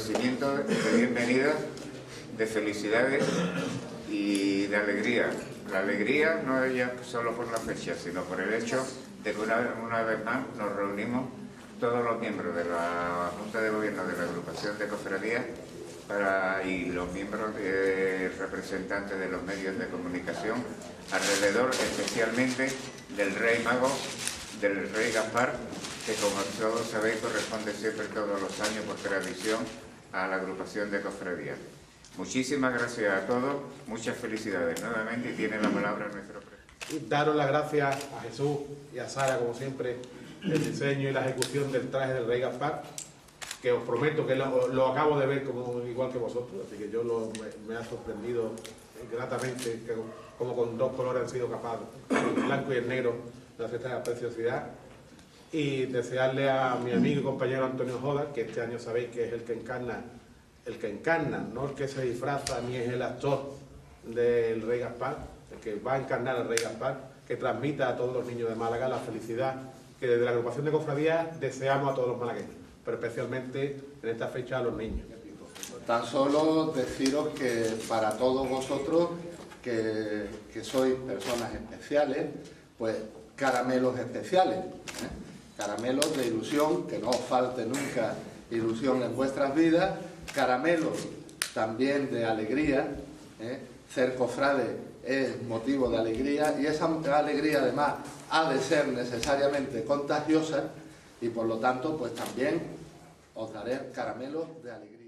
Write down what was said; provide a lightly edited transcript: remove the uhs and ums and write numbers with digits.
agradecimientos de bienvenida, de felicidades y de alegría. La alegría no es ya solo por la fecha, sino por el hecho de que una vez más nos reunimos todos los miembros de la Junta de Gobierno de la Agrupación de Cofradías y los miembros representantes de los medios de comunicación alrededor especialmente del Rey Mago, del Rey Gaspar, que como todos sabéis corresponde siempre todos los años por tradición a la Agrupación de Cofradías. Muchísimas gracias a todos, muchas felicidades nuevamente y tiene la palabra nuestro presidente. Daros las gracias a Jesús y a Sara, como siempre, el diseño y la ejecución del traje del Rey Gaspar, que os prometo que lo acabo de ver igual que vosotros, así que yo me ha sorprendido gratamente como con dos colores han sido capaces, el blanco y el negro, de hacer esta preciosidad. Y desearle a mi amigo y compañero Antonio Joda, que este año sabéis que es el que encarna, no el que se disfraza ni es el actor del Rey Gaspar, el que va a encarnar al Rey Gaspar, que transmita a todos los niños de Málaga la felicidad que desde la Agrupación de Cofradías deseamos a todos los malagueños, pero especialmente en esta fecha a los niños. Tan solo deciros que para todos vosotros que sois personas especiales, pues caramelos especiales, caramelos de ilusión, que no os falte nunca ilusión en vuestras vidas, caramelos también de alegría, ser cofrade es motivo de alegría y esa alegría además ha de ser necesariamente contagiosa y por lo tanto pues también os daré caramelos de alegría.